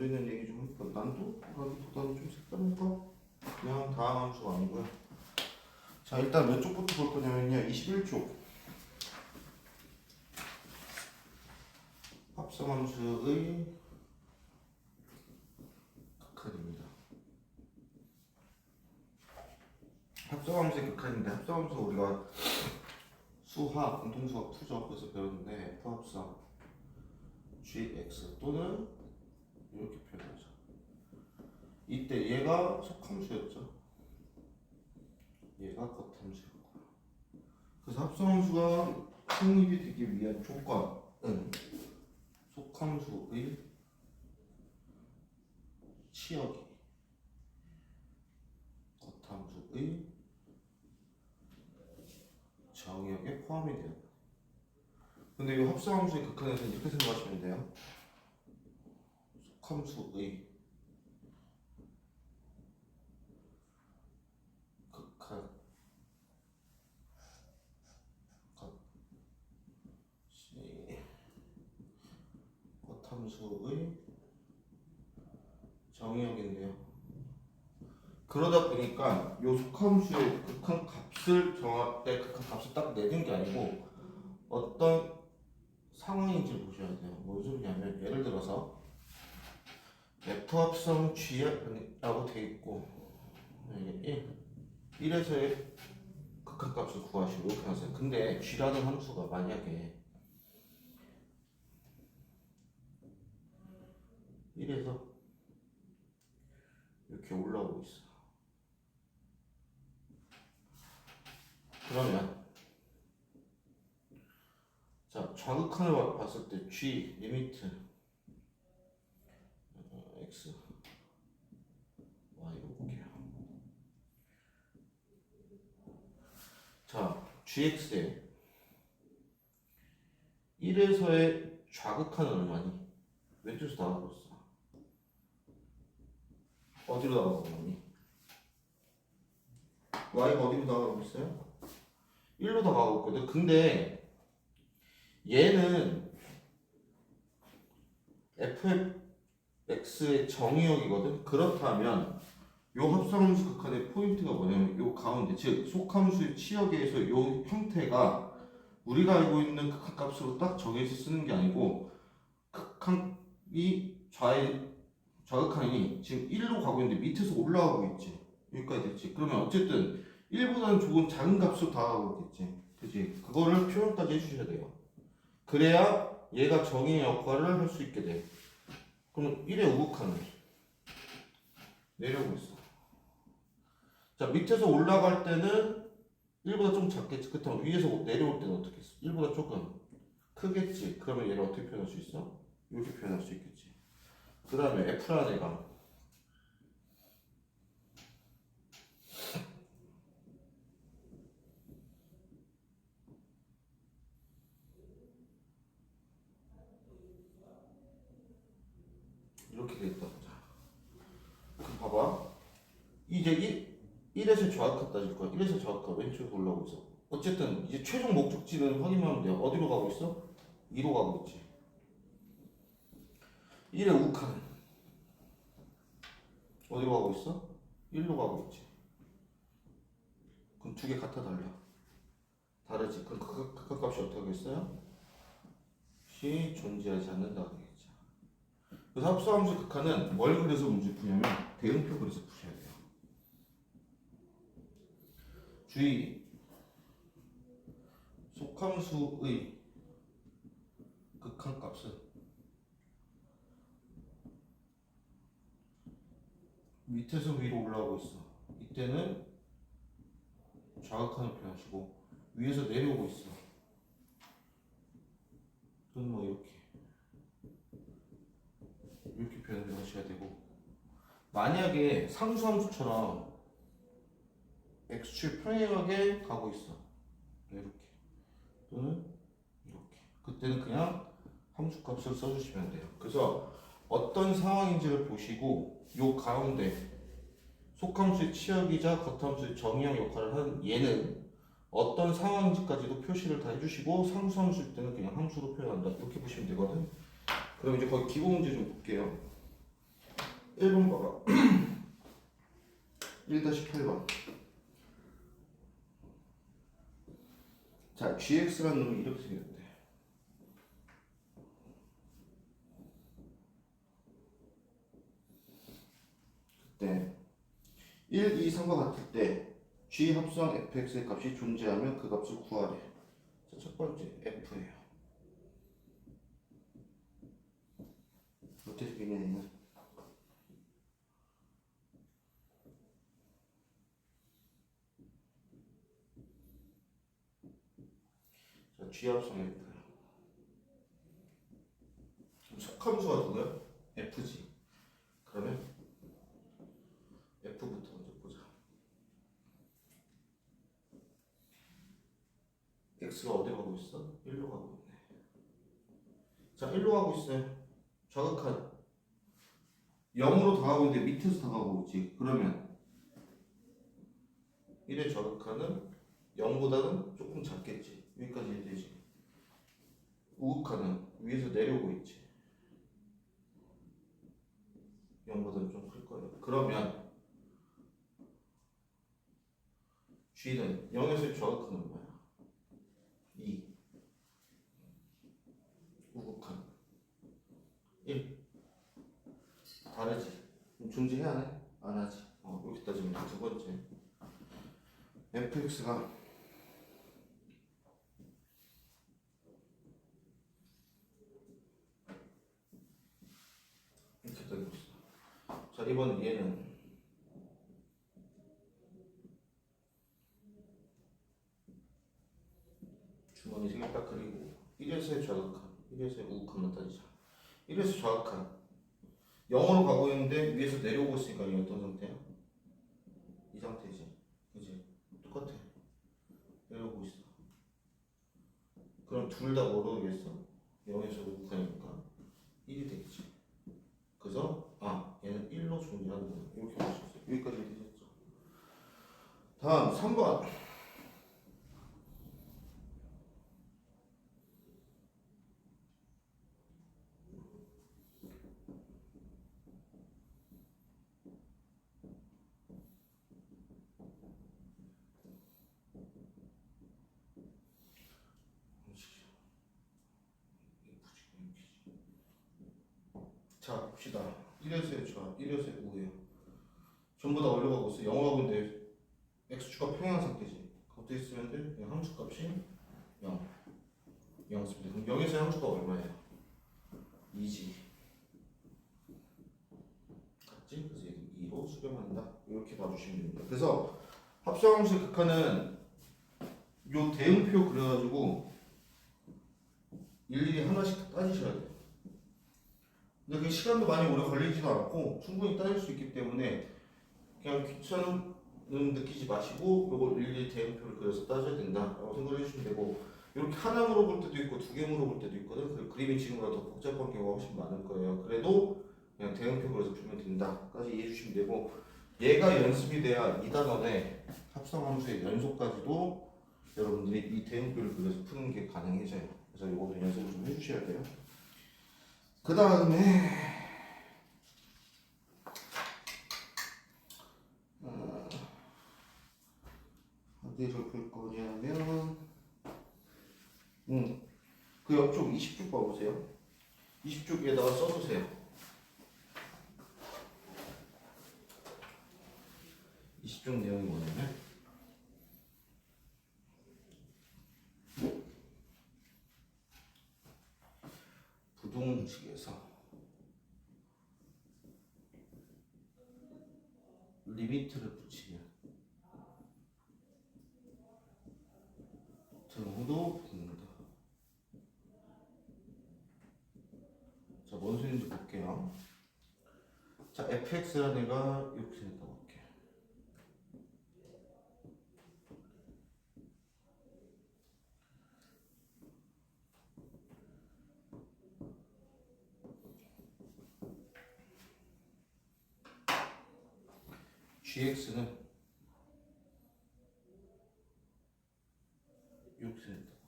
있는 얘기 좀 할까? 난도보다는 좀 색다른 거? 그냥 다항 함수가 아니고요. 자, 일단 몇 쪽부터 볼 거냐면요. 21쪽. 합성함수의 극한입니다. 합성함수의 극한인데, 합성함수 우리가 수학, 공통수학 투적에서 배웠는데 F합성 gx 또는 이렇게 표현하죠. 이때 얘가 속함수였죠. 얘가 겉함수였고. 그래서 합성함수가 성립이 되기 위한 조건은 속함수의 치역이 겉함수의 정역에 포함이 돼요. 근데 이 합성함수의 극한에서는 이렇게 생각하시면 돼요. 속함수의 극한 겉함수의 정역인데요. 그러다 보니까 요 속함수의 극한 값을 정할 때 극한 값을 딱 내는 게 아니고 어떤 상황인지를 보셔야 돼요. 무슨 소리냐면 예를 들어서 F합성 G라고 돼 있고 1에서의 극한값을 구하시고 이렇게 하세요. 근데 G라는 함수가 만약에 1에서 이렇게 올라오고 있어. 그러면 자, 좌극한을 봤을 때 G 리미트 X Y로 볼게요. 자, GX에 1에서의 좌극한은 얼마니? 왼쪽에서 나가고 있어. 어디로 나가고 있니? Y가 어디로 나가고 있어요? 1로 나가고 있거든. 근데 얘는 fx의 정의역이거든. 그렇다면 요 합성함수 극한의 포인트가 뭐냐면 요 가운데, 즉 속함수의 치역에서 요 형태가 우리가 알고 있는 극한값으로 딱 정해서 쓰는 게 아니고 극한이 좌극한이 지금 1로 가고 있는데 밑에서 올라가고 있지. 여기까지 됐지. 그러면 어쨌든 1보다는 조금 작은 값으로 다가가고 있겠지. 그치? 그거를 표현까지 해주셔야 돼요. 그래야 얘가 정의의 역할을 할 수 있게 돼. 그럼 1의 우극한을 내려오고 있어. 자, 밑에서 올라갈 때는 1보다 좀 작겠지. 그렇다면 위에서 내려올 때는 어떻게 했어? 1보다 조금 크겠지. 그러면 얘를 어떻게 표현할 수 있어? 이렇게 표현할 수 있겠지. 그 다음에 F라는 애가 이렇게 되겠다. 그럼 봐봐. 이제 1에서 좌극한 따질 거야. 1에서 좌극한 왼쪽에 올라오고 있어. 어쨌든 이제 최종 목적지는 확인하면 돼요. 어디로 가고 있어? 2로 가고 있지. 1의 우극한은 어디로 가고 있어? 1로 가고 있지. 그럼 두 개 같아 달라? 다르지. 그럼 극한값이 어떻게 하겠어요? 시 존재하지 않는다고 되겠죠. 그래서 합성함수 극한은 뭘 그려서 문제 푸냐면 대응표 그려서 푸셔야 돼요. 주의. 속함수의 극한값은 밑에서 위로 올라오고 있어. 이때는 좌극한을 표현하시고 위에서 내려오고 있어. 또는 뭐 이렇게 표현을 하셔야 되고, 만약에 상수함수처럼 x축 평행하게 가고 있어. 이렇게 또는 이렇게. 그때는 그냥 함수값을 써주시면 돼요. 그래서 어떤 상황인지를 보시고 요 가운데 속함수의 치역이자 겉함수의 정의역 역할을 하는 얘는 어떤 상황인지까지도 표시를 다 해주시고 상수함수일 때는 그냥 함수로 표현한다. 이렇게 보시면 되거든. 그럼 이제 거기 기본 문제 좀 볼게요. 1번 봐봐. 1-8번. 자, gx라는 놈이 이렇게 생겼대. 그때 1, 2, 3과 같을 때 g 합성 fx의 값이 존재하면 그 값을 구하래. 자, 첫 번째 f예요. 어떻게 생기냐면 자, g 합성 f예요. 속함수가 누구야? f지. 그러면 f부터 먼저 보자. x가 어디로 가고 있어? 1로 가고 있네. 자, 1로 가고 있어요. 좌극한 0으로 다가오고 있는데 밑에서 다가오고 있지. 그러면 1의 좌극한은 0보다는 조금 작겠지. 여기까지 1 되지. 우극한은 위에서 내려오고 있지. 0보다는 좀 클 거예요. 그러면 g는 0에서의 좌극한은 얼마야? 2. 우극한 1. 다르지. 그럼 존재해야 하네? 안 하지. 이렇게 따지면 두 번째 fx가 이렇게 되고 있어. 자, 이번엔 얘는 주머니 색을 딱 그리고 1에서의 좌극한 1에서의 우극한만 따지자. 1에서 좌극한 0으로 가고 있는데 위에서 내려오고 있으니까 이 어떤 상태야? 이 상태지. 그지? 똑같아. 내려오고 있어. 그럼 둘 다 뭐로 되겠어? 0에서 우극하니까 1이 되겠지. 그래서 얘는 1로 존재하는구나. 이렇게 볼 수 있어. 여기까지 되셨죠? 다음 3번. 자, 봅시다. 1에서의 좌, 1에서의 우예요. 전부 다 올라가고 있어. 0하고 있는데 x축과 평행 상태지. 어떻게 쓰면 돼? 그냥 함수값이 0. 0 씁니다. 그럼 0에서의 함수가 얼마예요? 2지. 같지? 그래서 2로 수렴한다. 이렇게 봐주시면 됩니다. 그래서 합성함수의 극한은 요 대응표 그려가지고 일일이 하나씩 따지셔야 돼요. 근데 그 시간도 많이 오래 걸리지도 않고 충분히 따질 수 있기 때문에 그냥 귀찮음 느끼지 마시고 요걸 일일이 대응표를 그려서 따져야 된다라고 생각을 해주시면 되고, 이렇게 하나 물어볼 때도 있고 두 개 물어볼 때도 있거든. 그 그림이 지금보다 더 복잡한 경우가 훨씬 많을 거예요. 그래도 그냥 대응표 그려서 풀면 된다까지 이해해 주시면 되고, 얘가 연습이 돼야 2단원의 합성함수의 연속까지도 여러분들이 이 대응표를 그려서 푸는 게 가능해져요. 그래서 이것도 연습을 좀 해주셔야 돼요. 그 다음에 어디를 볼 거냐면 그 옆쪽 20쪽 봐보세요. 20쪽에다가 써주세요. 20쪽 내용이 뭐냐면 부동식에서 리미트를 붙이면 등호도 붙는다. 자, 뭔 소리인지 볼게요. 자, fx라는 애가 이렇게 생겼다고 할게요. gx는 이렇게 생겼다고 할게요.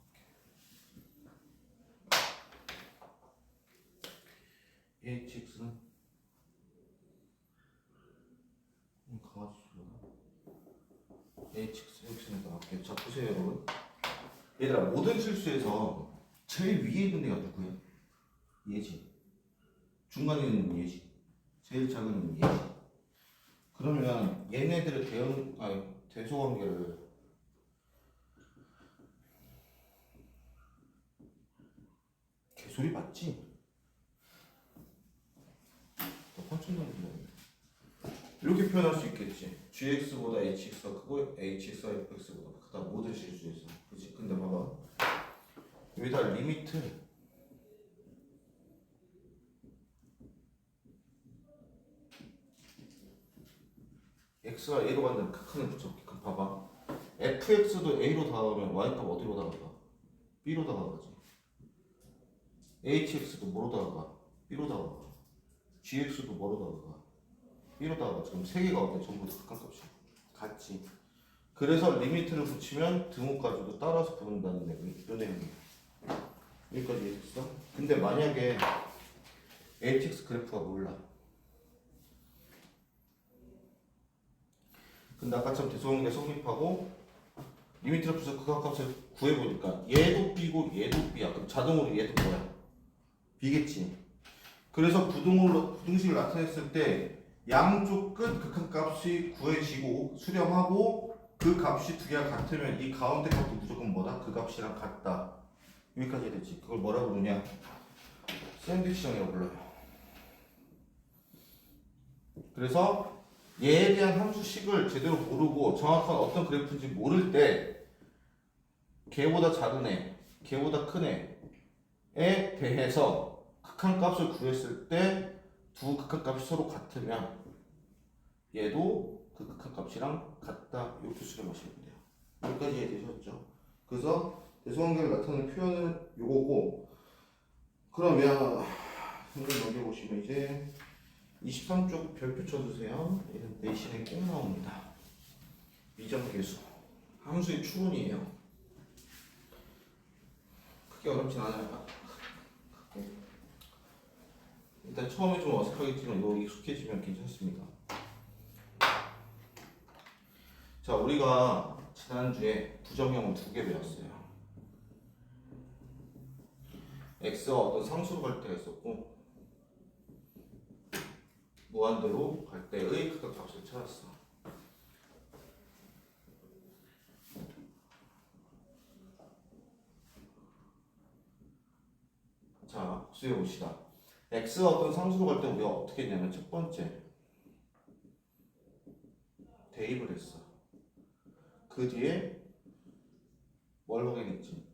hx는 hx는 나갈게요. 자 보세요 여러분. 얘들아 모든 실수에서 제일 위에 있는 애가 누구야? 얘지. 중간에 있는 얘지. 제일 작은 애는 얘지. 그러면 얘네들의 대소관계를 개소리 맞지? 너 컨트롤 이렇게 표현할 수 있겠지. gx보다 hx가 크고 hx가 fx보다 크다. 모든 실수에서. 그치? 근데 봐봐. 여기다 리미트 x가 a로 간다면 극한을 붙여볼게. 그럼 봐봐. fx도 a로 다가가면 y값 어디로 다가가? b로 다가가지. hx도 뭐로 다가가? b로 다가가. gx도 뭐로 다가가? b로 다가가. 지금 세 개가 어때? 전부 다 극한값이야. 같지. 그래서 리미트를 붙이면 등호까지도 따라서 부른다는 내용이야. 여기까지 이해됐어? 근데 만약에 hx 그래프가 몰라. 근데 아까처럼 대소관계 성립하고 리미트를 붙여서 극한값을 구해보니까 얘도 b고 얘도 b야. 그럼 자동으로 얘도 뭐야? b겠지. 그래서 부등식을 나타냈을 때 양쪽 끝 극한값이 구해지고 수렴하고 그 값이 두 개가 같으면 이 가운데 값도 무조건 뭐다? 그 값이랑 같다. 여기까지 해야되지. 그걸 뭐라고 부르냐? 샌드위치형이라고 불러요. 그래서 얘에 대한 함수식을 제대로 모르고 정확한 어떤 그래프인지 모를 때 걔보다 작은 애, 걔보다 큰 애에 대해서 극한값을 구했을 때 두 극한값이 서로 같으면 얘도 그 극한값이랑 같다. 이렇게 수렴하시면 돼요. 여기까지 이해되셨죠? 그래서 대소관계를 나타내는 표현은 요거고, 그러면 한번 넘겨보시면 이제 23쪽 별표 쳐주세요. 얘는 내신에 꼭 나옵니다. 미정계수 함수의 추론이에요. 크게 어렵진 않아요. 일단 처음에 좀 어색하겠지만 이거 익숙해지면 괜찮습니다. 자, 우리가 지난주에 부정형을 2개 배웠어요. x가 어떤 상수로 갈 때가 있었고 무한대로 갈 때의 극한값을 찾았어. 자, 복수해 봅시다. x가 어떤 상수로 갈 때 우리가 어떻게 했냐면 첫 번째 대입을 했어. 그 뒤에 뭘 확인했지?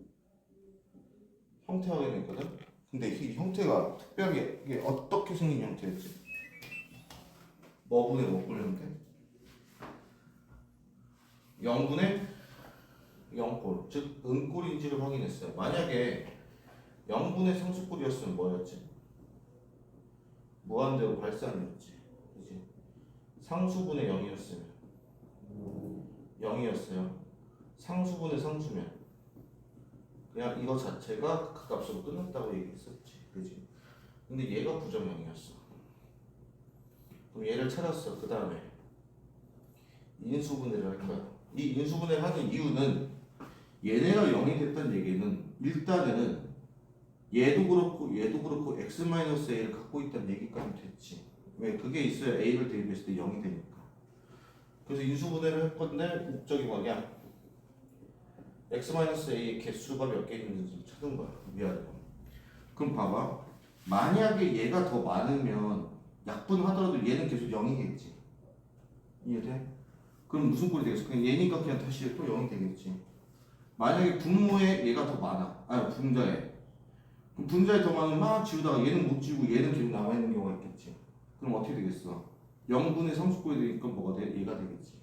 형태 확인했거든? 근데 이 형태가 특별하게 이게 어떻게 생긴 형태였지? 뭐분의 뭐분 형태? 0분의 0꼴, 즉 음꼴인지를 확인했어요. 만약에 0분의 상수꼴이었으면 뭐였지? 무한대로 발산이었지. 그치? 상수분의 0이었으면 0이었어요. 상수분의 상수면 그냥 이거 자체가 그 값으로 끝났다고 얘기했었지. 그치? 근데 얘가 부정형이었어. 그럼 얘를 찾았어. 그 다음에 인수분해를 할 거야. 이 인수분해를 하는 이유는 얘네가 0이 됐다는 얘기는 일단은 얘도 그렇고 x-a를 갖고 있다는 얘기까지 됐지. 왜? 그게 있어야 a를 대입했을 때 0이 되니까. 그래서 인수분해를 할 건데 목적이 뭐냐? x-a의 개수가 몇 개 있는지 찾은 거야. 위아래로. 그럼 봐봐. 만약에 얘가 더 많으면 약분하더라도 얘는 계속 0이겠지. 이해돼? 그럼 무슨 꼴이 되겠어? 그냥 얘니까 그냥 다시 또 0이 되겠지. 만약에 분모에 얘가 더 많아. 아니 분자에. 그럼 분자에 더 많으면 막 지우다가 얘는 못 지우고 얘는 계속 남아있는 경우가 있겠지. 그럼 어떻게 되겠어? 0분의 상수꼴이 되니까 뭐가 돼? 얘가 되겠지.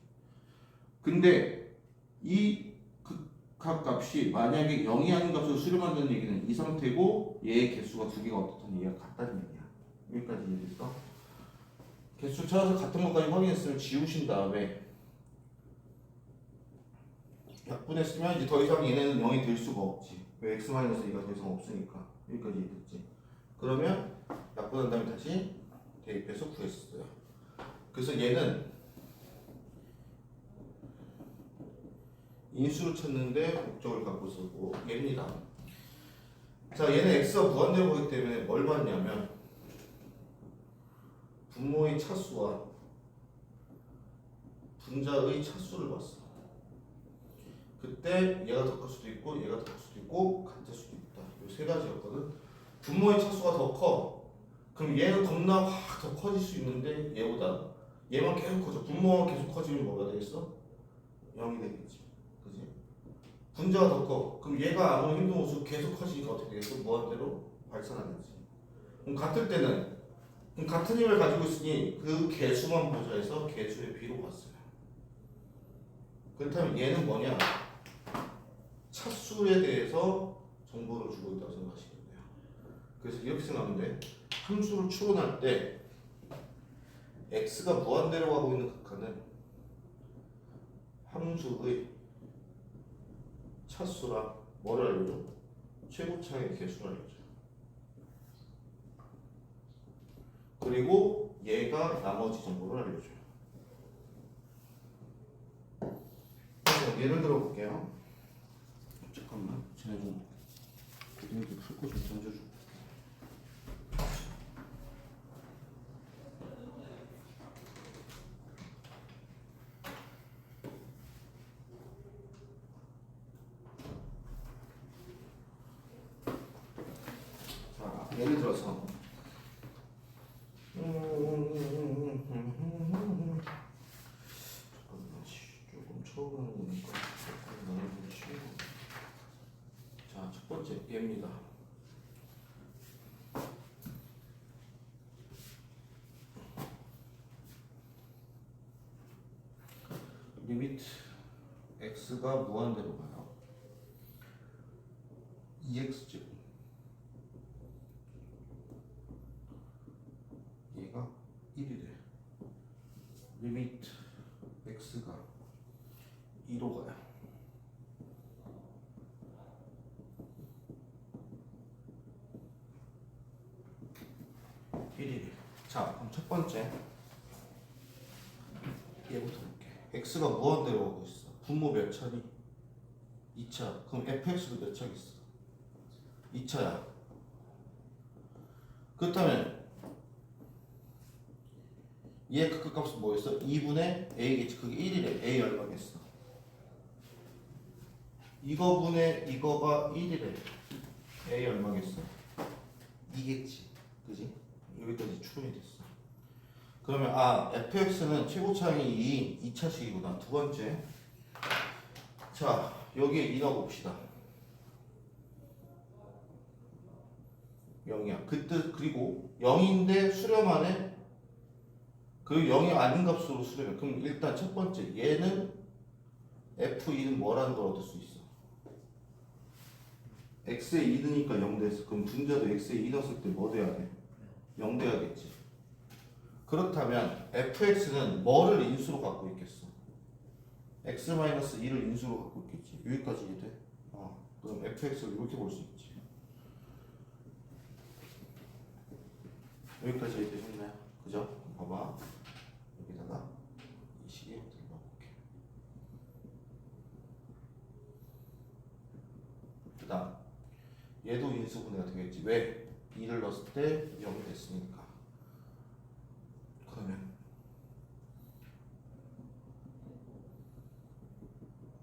근데 이 극합값이 만약에 0이 아닌 값으로 수렴한다는 얘기는 이 상태고 얘의 개수가 두 개가 어떻든 얘가 같다는 얘기야. 여기까지 이해됐어? 개수 찾아서 같은 것까지 확인했으면 지우신 다음에 약분했으면 이제 더 이상 얘네는 0이 될 수가 없지. 왜 x-2가 더 이상 없으니까. 여기까지 이해됐지? 그러면 약분한 다음에 다시 대입해서 구했어요. 그래서 얘는 인수를 찾는데 목적을 갖고 있었고 얘입니다. 자, 얘는 x가 무한대로 보기 때문에 뭘 봤냐면 분모의 차수와 분자의 차수를 봤어. 그때 얘가 더 클 수도 있고 얘가 더 클 수도 있고 같을 수도 있다. 이 세 가지였거든. 분모의 차수가 더 커. 그럼 얘는 겁나 확 더 커질 수 있는데 얘보다 얘만 계속 커져. 분모가 계속 커지면 뭐가 되겠어? 0이 되겠지. 그지? 분자가 더 커. 그럼 얘가 아무리 힘든 모습 계속 커지니까 어떻게 되겠어? 무한대로 발산하겠지. 그럼 같을 때는 그럼 같은 힘을 가지고 있으니 그 개수만 보자 해서 개수의 비로 봤어요. 그렇다면 얘는 뭐냐? 차수에 대해서 정보를 주고 있다고 생각하시면 돼요. 그래서 이렇게 생각하면 돼. 함수를 추론할 때 x가 무한대로 가고 있는 극한은 함수의 차수랑 뭐를 알려줘? 최고차의 개수를 알려줘. 그리고 얘가 나머지 정보를 알려줘요. 그래서 예를 들어 볼게요. 잠깐만, 쟤네 좀 이렇게 풀고 좀 던져줘. 자, 예를 들어서 조금 처음 하는 거니까 조금 나눠보시고. 자, 첫 번째 얘입니다. 리미트 x가 무한대로 가요. 2x제곱 얘가 1이래. 리미트 x가 2로 가요. 자, 그럼 첫 번째 얘부터 볼게. x가 무한대로 가고 있어. 분모 몇 차니? 2차. 그럼 fx도 몇 차겠어? 2차야. 그렇다면 얘의 극값은 뭐였어? 2분의 a겠지. 그게 1이래. a 얼마겠어? 이거분의 이거가 1이래. a 얼마겠어? 2겠지. 그지? 여기까지 추론이 됐어. 그러면 fx는 최고차항이 2인 2차식이구나. 두 번째. 자, 여기에 2 넣어봅시다. 0이야. 그 뜻, 그리고 0인데 수렴하네? 그 0이 아닌 값으로 수렴해. 그럼 일단 첫 번째, 얘는 f2는 뭐라는 걸 얻을 수 있어? x에 2 넣으니까 0 됐어. 그럼 분자도 x에 2 넣었을 때 뭐 돼야 돼? 0 돼야겠지. 그렇다면 fx는 뭐를 인수로 갖고 있겠어? x-2를 인수로 갖고 있겠지. 여기까지 이해돼? 그럼 fx를 이렇게 볼 수 있지. 여기까지 이해되셨나요? 그죠? 봐봐. 여기다가 이 식에 넣어볼게. 그 다음 얘도 인수분해가 되겠지. 왜? 2를 넣었을 때 0이 됐으니까. 그러면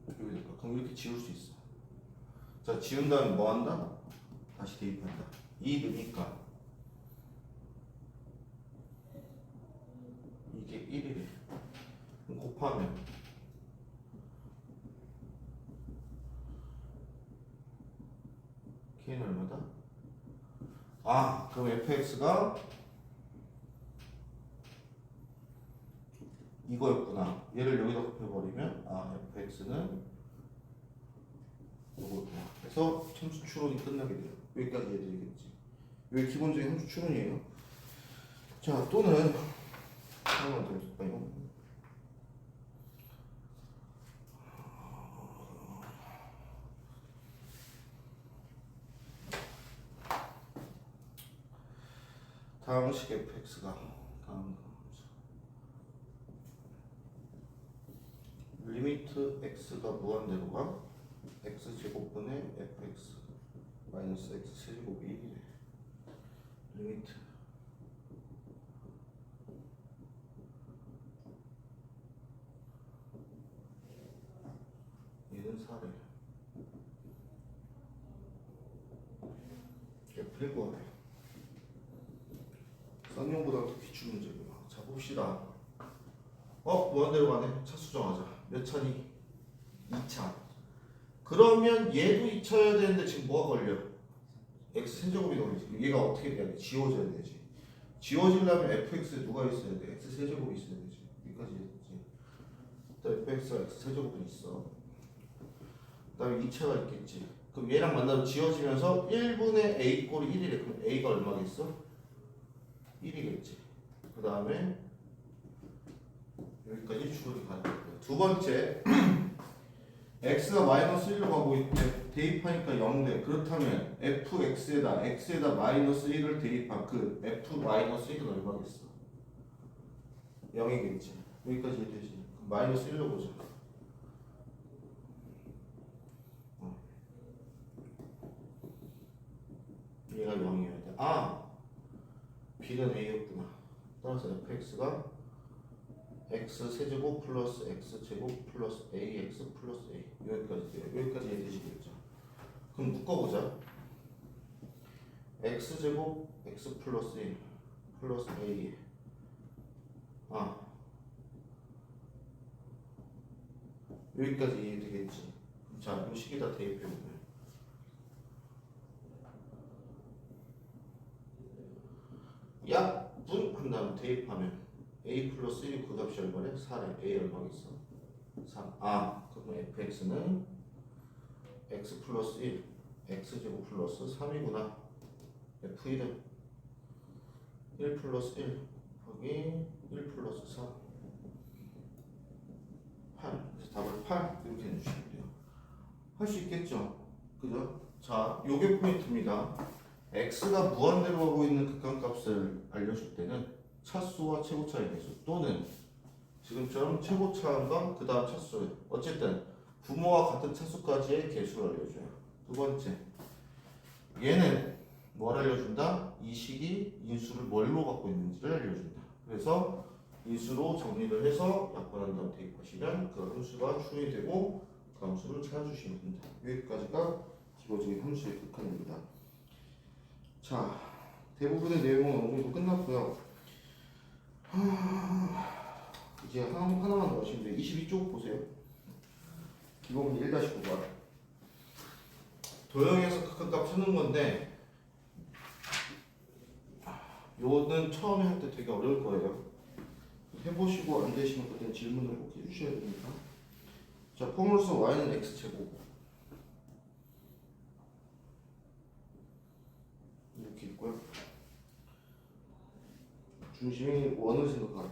여기 될까? 그럼 이렇게 지울 수 있어. 자, 지운 다음에 뭐 한다? 다시 대입한다. 2 넣으니까 이게 1이래. 그럼 곱하면 k는 얼마다? 그럼 fx가 이거였구나. 얘를 여기다 곱해버리면 fx는 이거구나. 그래서 함수 추론이 끝나게 돼요. 여기까지 해드리겠지. 이게 기본적인 함수 추론이에요. 자, 또는 하나만 더 해볼까요? 다음 식 fx가 다음 함수 리미트 x가 무한대로 가 x제곱분의 fx 마이너스 x 세제곱이 1이래. 리미트 얘는 4래. 풀 거네. 쌍용보다 더 기출 문제구나. 자 봅시다. 무한대로 가네. 차수 정하자. 몇 차니? 2차. 그러면 얘도 2차여야 되는데 지금 뭐가 걸려? x 세제곱이 걸리지. 얘가 어떻게 돼야 돼? 지워져야 되지. 지워지려면 fx에 누가 있어야 돼? x 세제곱이 있어야 되지. 여기까지 했지. 또 fx가 x 세제곱은 있어. 그 다음에 2차가 있겠지. 그럼 얘랑 만나면 지워지면서 1분의 a 꼴이 1이래. 그럼 a가 얼마겠어? 1이겠지. 그 다음에 여기까지 추론이 가능해요. 두 번째 x가 마이너스 1로 가고 있대. 대입하니까 0돼. 그렇다면 x에다 마이너스 1을 대입한 그 f 마이너스 1은 얼마겠어? 0이겠지. 여기까지 되지. 그럼 마이너스 1로 보자. 얘가 0이어야 돼. b는 a였구나. 따라서 fx가 x 세제곱 플러스 x 제곱 플러스 ax 플러스 a 여기까지 돼요. 여기까지 되시겠죠. 그럼 묶어보자. x 제곱 x 플러스 1 플러스 a 여기까지 이해되겠지. 자, 이 식에다 대입해보면 약분 한 다음 대입하면 a 플러스 1이 그 값이 얼마래? 4래. a 얼마겠어? 3. 그럼 fx는 x 플러스 1 x제곱 플러스 3이구나. f1은 1 플러스 1 여기 1 플러스 4 8. 그래서 답을 8 이렇게 해주시면 돼요. 할 수 있겠죠? 그죠? 자, 요게 포인트입니다. x가 무한대로 가고 있는 극한값을 알려줄 때는 차수와 최고차의 개수 또는 지금처럼 최고차함과 그 다음 차수 어쨌든 부모와 같은 차수까지의 개수를 알려줘요. 두 번째 얘는 뭘 알려준다? 이 식이 인수를 뭘로 갖고 있는지를 알려준다. 그래서 인수로 정리를 해서 약분한 다음 대입하시면 그 함수가 추론이 되고 그 함수를 찾아주시면 된다. 여기까지가 기본적인 함수의 극한입니다. 자, 대부분의 내용은 어느 정도 끝났고요. 이제 하나만 더 하시면 돼요. 22쪽 보세요. 기본 1-9번. 도형에서 극한값 찾는 건데 요거는 처음에 할 때 되게 어려울 거예요. 해보시고 안 되시면 그때 질문을 꼭 해주셔야 됩니다. 자, 폼으로서 y는 x제곱 이렇게 있고요. 중심이 원을 생각하게.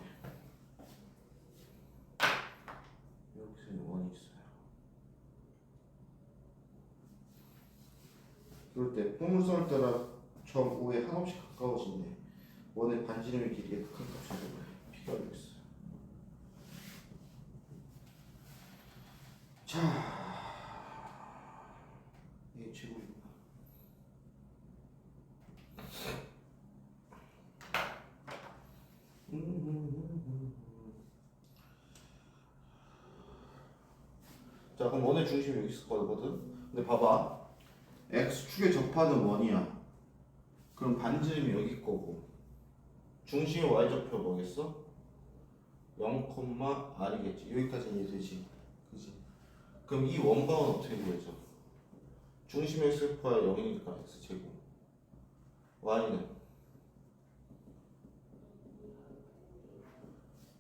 여기서 원이 있어요. 그럴 때 포물선을 따라 점 O에 한없이 가까워지네. 원의 반지름의 길이의 극한값을 P가 여기 있어요. 자, 이게 제곱입니다. 자, 그럼 원의 중심이 여기 있을 거거든. 근데 봐봐, x축에 접하는 원이야. 그럼 반지름이 여기 거고 중심의 y좌표 뭐겠어? 0,r이겠지. 여기까지는 이해되지? 그지? 그럼 이 원방은 어떻게 구해져? 중심의 x표가 0이니까 x제곱 y는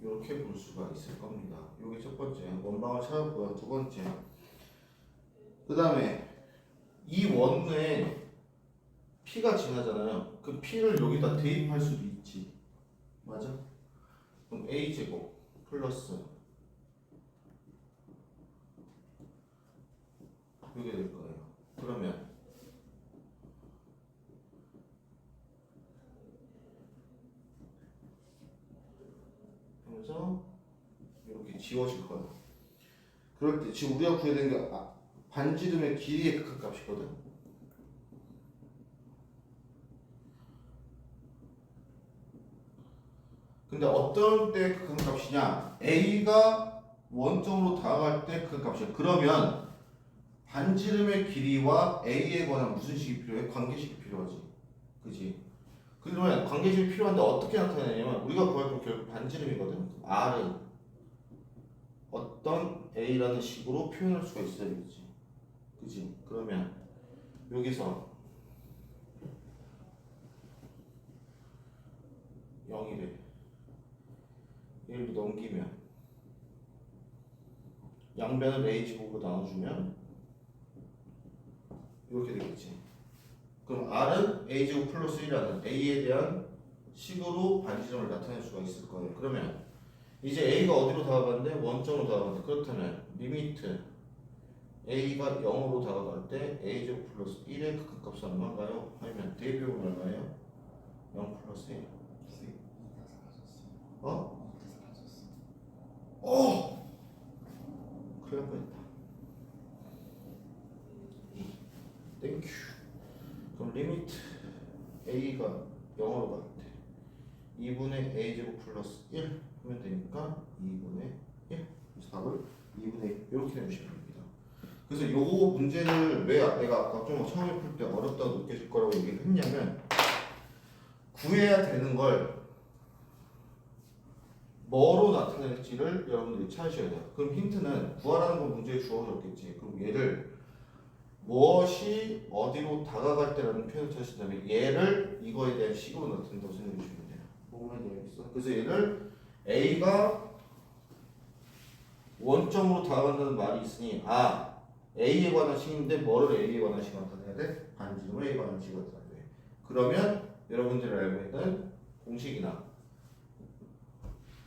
이렇게 볼 수가 있을 겁니다. 이게 첫 번째 원방을 찾았고요. 두 번째 그 다음에 이 원에 P가 지나잖아요. 그 P를 여기다 대입할 수도 있지. 맞아? 그럼 A제곱 플러스 이게 될 거예요. 그러면 하면서 이렇게 지워질 거예요. 그럴 때 지금 우리가 구해야 되는 게 반지름의 길이의 극한값이거든. 근데 어떤 때 극한값이냐? A가 원점으로 다가갈 때 극한값이야. 그러면 반지름의 길이와 A에 관한 무슨 식이 필요해? 관계식이 필요하지. 그지? 그러면 관계식이 필요한데 어떻게 나타내냐면 우리가 구할 건 결국 반지름이거든. R은 어떤 A라는 식으로 표현할 수가 있어야 되겠지. 그지? 그러면 여기서 0이래 1로 넘기면 양변을 A제곱으로 나눠주면 이렇게 되겠지. 그럼 R은 A제곱 플러스 1이라는 A에 대한 식으로 반지름을 나타낼 수가 있을 거예요. 그러면 이제 A가 어디로 다가가는데? 원점으로 다가가는데 그렇다면 리미트 A가 0으로 다가갈 때 A제곱 플러스 1의 극한값은 얼마인가요? 하면 대비율은 얼마예요? 0 플러스 1 어? 큰일 날 뻔했다. 땡큐. 그럼 리미트 A가 0으로 갈 때 2분의 A제곱 플러스 1 하면 되니까 2분의 1 답을 2분의 1 이렇게 내주시면 됩니다. 그래서 요 문제를 왜 내가 아까 좀 처음에 풀 때 어렵다고 느껴질 거라고 얘기를 했냐면 구해야 되는 걸 뭐로 나타낼지를 여러분들이 찾으셔야 돼요. 그럼 힌트는 구하라는 건 문제에 주어졌겠지. 그럼 얘를 무엇이 어디로 다가갈 때라는 표현을 찾으신다면 얘를 이거에 대한 식으로 나타낸다고 생각해 주시면 돼요. 뭐만 되겠어? 그래서 얘를 A가 원점으로 다가간다는 말이 있으니 A에 관한 식인데 뭐를 A에 관한 식으로 나타내야 돼? 반지름을 A에 관한 식으로 나타내야 돼. 그러면 여러분들이 알고 있는 공식이나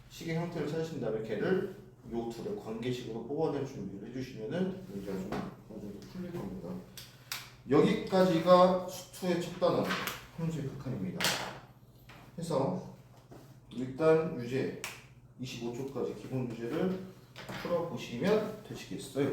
식의 형태를 찾으신 다음에 걔를 요 둘의 관계식으로 뽑아낼 준비를 해주시면은 문제가 좀 어느 정도 풀릴 겁니다. 여기까지가 수투의 첫 단원 함수의 극한입니다. 해서 일단 유제 25초까지 기본 유제를 풀어보시면 되시겠어요.